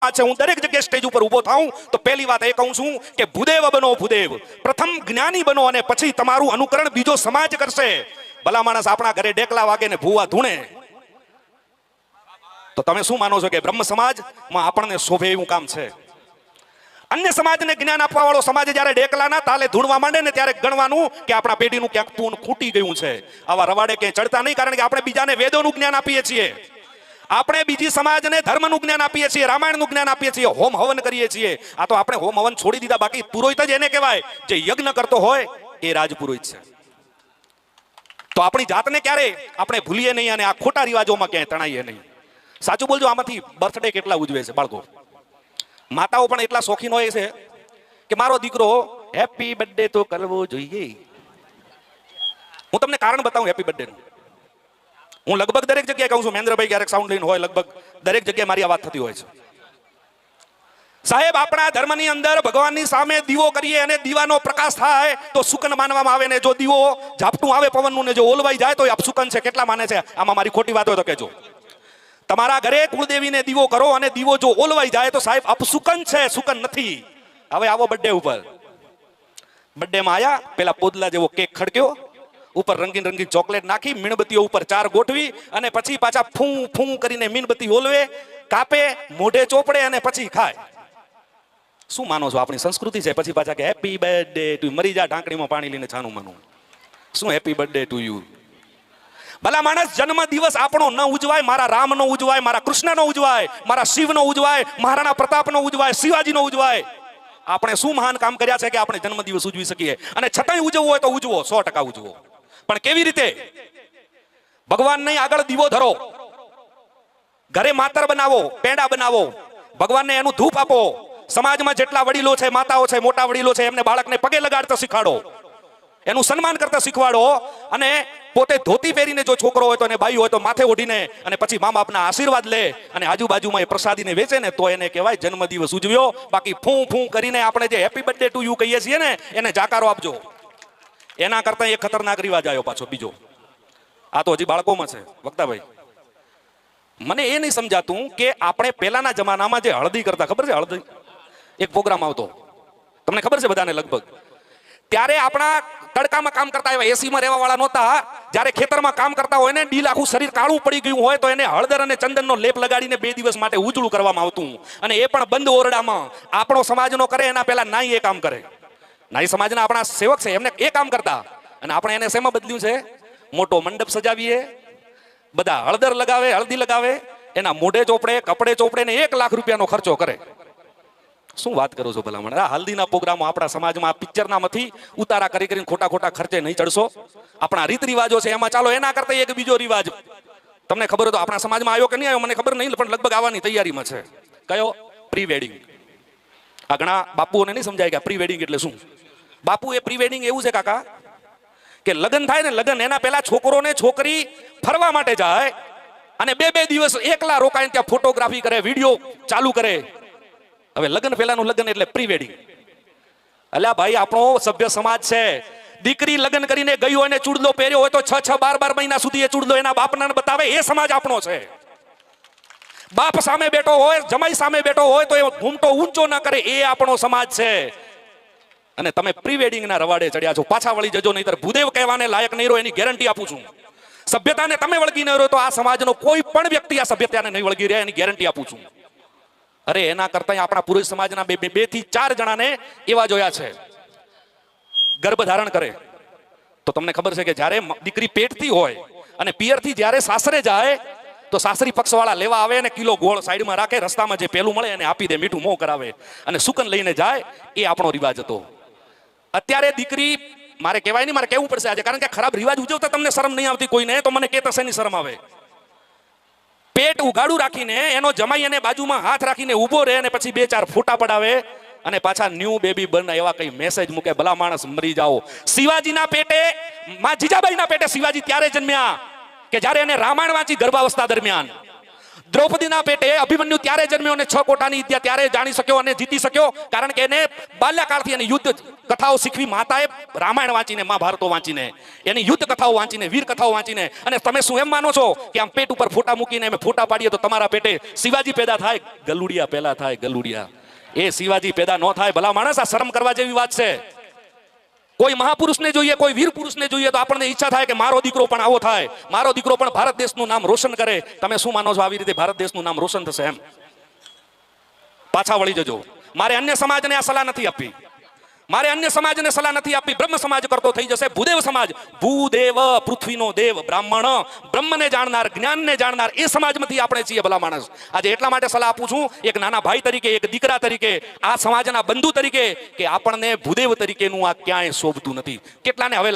છે હું દરેક જગ્યાએ સ્ટેજ ઉપર ઊભો થાઉં તો પહેલી વાત એ કહું છું કે ભૂદેવ બનો ભૂદેવ, પ્રથમ જ્ઞાની બનો અને પછી તમારું અનુકરણ બીજો સમાજ કરશે. ભલા માણસ આપણા ઘરે ડેકલા વાગે ને ભૂવા ધૂણે તો તમે શું માનો છો કે બ્રહ્મ સમાજમાં આપણને શોભે એવું કામ છે? અન્ય સમાજને જ્ઞાન આપવા વાળો સમાજ જ્યારે ડેકલાના તાલે ધૂણવા માંડે ને ત્યારે ગણવાનું કે આપણા પેઢીનું ક્યાંક પૂન ખૂટી ગયું છે. આવા રવાડે ક્યાંય ચડતા નહીં, કારણ કે આપણે બીજાને વેદોનું જ્ઞાન આપીએ છીએ, આપણે બીજી સમાજને ધર્મનું જ્ઞાન આપીએ છીએ, રામાયણનું જ્ઞાન આપીએ છીએ, હોમ હવન કરીએ છીએ. આ તો આપણે હોમ હવન છોડી દીધા. બાકી પુરોહિત જ એને કહેવાય જે યજ્ઞ કરતો હોય એ રાજપુરોહિત છે. તો આપણી જાતને ક્યારે આપણે ભૂલીએ નહીં અને આ ખોટા રિવાજોમાં ક્યાંય તણાઈએ નહીં. સાચું બોલજો, આમાંથી બર્થડે કેટલા ઉજવે છે બાળકો? માતાઓ પણ એટલા શોખીન હોય છે કે મારો દીકરો હેપી બર્થડે તો કરવો જોઈએ. હું તમને કારણ બતાવું હેપી બર્થડે નું. હું લગભગ દરેક જગ્યાએ કહું છું, મહેન્દ્રભાઈ ક્યારેક સાઉન્ડ લઈને હોય, લગભગ દરેક જગ્યાએ મારી આ વાત થતી હોય છે. સાહેબ, આપણા ધર્મની અંદર ભગવાનની સામે દીવો કરીએ અને દીવાનો પ્રકાશ થાય તો સુકન માનવામાં આવે, ને જો દીવો ઝાપટું આવે પવનનું ને જો ઓલવાઈ જાય તો એ અપસુકન છે. કેટલા માને છે? આમાં મારી ખોટી વાત હોય તો કહેજો. તમારા ઘરે કુળદેવીને દીવો કરો અને દીવો જો ઓલવાઈ જાય તો સાહેબ અપસુકન છે, સુકન નથી. હવે આવો બર્થડે ઉપર. બર્થડેમાં આયા, પેલા પોદલા જેવો કેક ખડક્યો, ઉપર રંગીન રંગીન ચોકલેટ નાખી, મીણબત્તીઓ ઉપર 4 ગોઠવી અને પછી પાછા ફૂં ફૂં કરીને મીણબત્તી ઓલવે, કાપે, મોઢે ચોપડે અને પછી ખાય. શું માનો છો આપણી સંસ્કૃતિ છે? પછી પાછા કે હેપી બર્થડે ટુ. મરી જા ઢાંકણીમાં પાણી લઈને છાનું માનું. શું હેપી બર્થડે ટુ યુ? ભલા માણસ, જન્મ દિવસ આપણો ન ઉજવાય, મારા રામ નો ઉજવાય, મારા કૃષ્ણ નો ઉજવાય, મારા શિવ નો ઉજવાય, મહારાણા પ્રતાપ નો ઉજવાય, શિવાજી નો ઉજવાય. આપણે શું મહાન કામ કર્યા છે કે આપણે જન્મ દિવસ ઉજવી શકીએ? અને છતાંય ઉજવવો હોય તો ઉજવો, 100% ઉજવો. પણ કેવી રીતે? ભગવાનને આગળ દીવો ધરો, ઘરે માતર બનાવો, પેંડા બનાવો, ભગવાનને એનું ધૂપ આપો. સમાજમાં જેટલા વડીલો છે, માતાઓ છે, મોટા વડીલો છે, એમને બાળકને પગે લગાડતા શીખવાડો, એનું સન્માન કરતા શીખવાડો. અને પોતે ધોતી પહેરીને જો છોકરો હોય તો એને બાઈ હોય તો માથે ઓઢીને અને પછી મા બાપના આશીર્વાદ લે અને આજુબાજુમાં એ પ્રસાદીને વેચે ને તો એને કહેવાય જન્મદિવસ ઉજવ્યો. બાકી ફૂં ફૂં કરીને આપણે જે હેપી બર્થડે ટુ યુ કહીએ છીએ ને એને જાકારો આપજો. એના કરતા એક ખતરનાક રિવાજ આવ્યો પાછો બીજો. આ તો હજી બાળકોમાં છે. વક્તાભાઈ, મને એ નહીં સમજાતું કે આપણે પહેલાના જમાનામાં જે હળદી કરતા, ખબર છે? હળદી એક પ્રોગ્રામ આવતો, તમને ખબર છે બધાને લગભગ. ત્યારે આપણા તડકામાં કામ કરતા આવ્યા, એસીમાં રહેવા વાળા નહોતા. જ્યારે ખેતરમાં કામ કરતા હોય ને, ડીલ આખું શરીર કાળું પડી ગયું હોય તો એને હળદર અને ચંદનનો લેપ લગાડીને 2 દિવસ માટે ઉજળું કરવામાં આવતું, અને એ પણ બંધ ઓરડામાં. આપણો સમાજનો કરે એના પહેલા નાઈ એ કામ કરે. નાઈ સમાજના આપણા સેવક છે, એમને એ કામ કરતા. અને આપણે એને શેમાં બદલ્યું છે? મોટો મંડપ સજાવીએ, બધા હળદર લગાવે, હળદી લગાવે, એના મોઢે ચોપડે, કપડે ચોપડે ને 1 લાખ રૂપિયાનો ખર્ચો કરે. શું વાત કરો છો ભલામણ? આ હલ્દીના પ્રોગ્રામો આપણા સમાજમાં પિક્ચરનામાંથી ઉતારા કરી કરીને ખોટા ખોટા ખર્ચે નહીં ચડશો. આપણા રીત રિવાજો છે એમાં ચાલો. એના કરતા એક બીજો રિવાજ તમને ખબર હોય તો આપણા સમાજમાં આવ્યો કે નહીં આવ્યો મને ખબર નહીં, પણ લગભગ આવવાની તૈયારીમાં છે. કયો? Pre wedding. આ ઘણા બાપુઓને નહીં સમજાય કે પ્રી વેડિંગ એટલે શું. બાપુ, એ પ્રી વેડિંગ એવું છે કાકા કે લગ્ન થાય ને, લગ્ન એના પહેલા છોકરો ને છોકરી ફરવા માટે જાય અને 2 દિવસ એકલા રોકાઈને ત્યાં ફોટોગ્રાફી કરે, વિડીયો ચાલુ કરે. હવે લગ્ન પહેલાનું લગ્ન એટલે પ્રી વેડિંગ. અલ્યા ભાઈ, આપણો સભ્ય સમાજ છે. દીકરી લગ્ન કરીને ગઈ હોય ને ચૂડલો પહેર્યો હોય તો 6-6, 12 મહિના સુધી એ ચૂડલો એના બાપને બતાવે. એ સમાજ આપણો છે. બાપ સામે બેઠો હોય, જમાઈ સામે બેઠો હોય તો એ ઘૂમટો ઊંચો ના કરે. એ આપણો સમાજ છે. અને તમે પ્રી વેડિંગના રવાડે ચડ્યા છો. પાછા વળી જજો, નહીતર ભૂદેવ કહેવાને લાયક નહીં રહો, એની ગેરંટી આપું છું. સભ્યતાને તમે વળગી ન રહો તો આ સમાજનો કોઈ પણ વ્યક્તિ આ સભ્યતાને નહીં વળગી રહે, એની ગેરંટી આપું છું. અરે એના કરતા આપણા પુરુષ સમાજના 2 થી 4 જણાને એવા જોયા છે. ગર્ભ ધારણ કરે તો તમને ખબર છે કે જ્યારે દીકરી પેટથી હોય અને પિયરથી જ્યારે સાસરે જાય તો સાસરી પક્ષવાળા લેવા આવે અને કિલો ગોળ સાઈડમાં રાખે, રસ્તામાં જે પેલું મળે એને આપી દે, મીઠું મોં કરાવે અને સુકન લઈને જાય. એ આપણો રિવાજ હતો. અત્યારે દીકરી, મારે કહેવાય નહીં, મારે કહેવું પડશે આજે, કારણ કે ખરાબ રિવાજ ઉજવતા તમને શરમ નહીં આવતી કોઈને, તો મને કે તસેની શરમ આવે. પેટ ઉગાડું રાખીને એનો જમાઈ એને બાજુમાં હાથ રાખીને ઊભો રહે અને પછી 2-4 ફોટા પડાવે અને પાછા ન્યૂ બેબી બર્ન એવા કઈ મેસેજ મૂકે. ભલા માણસ, મરી જાઓ. શિવાજીના પેટે, માં જીજાબાઈના પેટે શિવાજી ત્યારે જન્મ્યા કે જ્યારે એને રામાયણ વાંચી ગર્ભાવસ્થા દરમિયાન. દ્રૌપદીના પેટે અભિમન્યુ ત્યારે જન્મ્યો અને 6 કોટાની વિદ્યા ત્યારે જાણી શક્યો અને જીતી શક્યો, કારણ કે એને બાલ્યકાળથી એની યુદ્ધ કથાઓ શીખવી માતાએ, રામાયણ વાંચીને, મહાભારતો વાંચીને, એની યુદ્ધ કથાઓ વાંચીને, વીર કથાઓ વાંચીને. અને તમે શું એમ માનો છો કે આમ પેટ ઉપર ફોટા મૂકીને અમે ફોટા પાડીએ તો તમારા પેટે શિવાજી પેદા થાય? ગલુડિયા પેદા થાય, ગલુડિયા. એ શિવાજી પેદા ન થાય. ભલા માણસ, આ શરમ કરવા જેવી વાત છે. કોઈ મહાપુરુષને જોઈએ, કોઈ વીર પુરુષને જોઈએ તો આપણને ઈચ્છા થાય કે મારો દીકરો પણ આવો થાય, મારો દીકરો પણ ભારત દેશનું નામ રોશન કરે. તમે શું માનો છો આવી રીતે ભારત દેશનું નામ રોશન થશે એમ? પાછા વળી જજો. મારે અન્ય સમાજને આ સલાહ નથી આપવી. મારે અન્ય સમાજને સલાહ નથી આપવી. બ્રહ્મ સમાજ કરતો થઈ જશે. ભૂદેવ સમાજ, ભૂદેવ, પૃથ્વીનો દેવ, બ્રાહ્મણ, બ્રહ્મને જાણનાર, જ્ઞાનને જાણનાર, એ સમાજમાંથી આપણે છીએ ભલા માણસ. આજે એટલા માટે સલાહ આપું છું, એક નાના ભાઈ તરીકે, એક દીકરા તરીકે, આ સમાજના બંધુ તરીકે, કે આપણને ભૂદેવ તરીકેનું આ ક્યાંય શોભતું નથી. કેટલાને હવે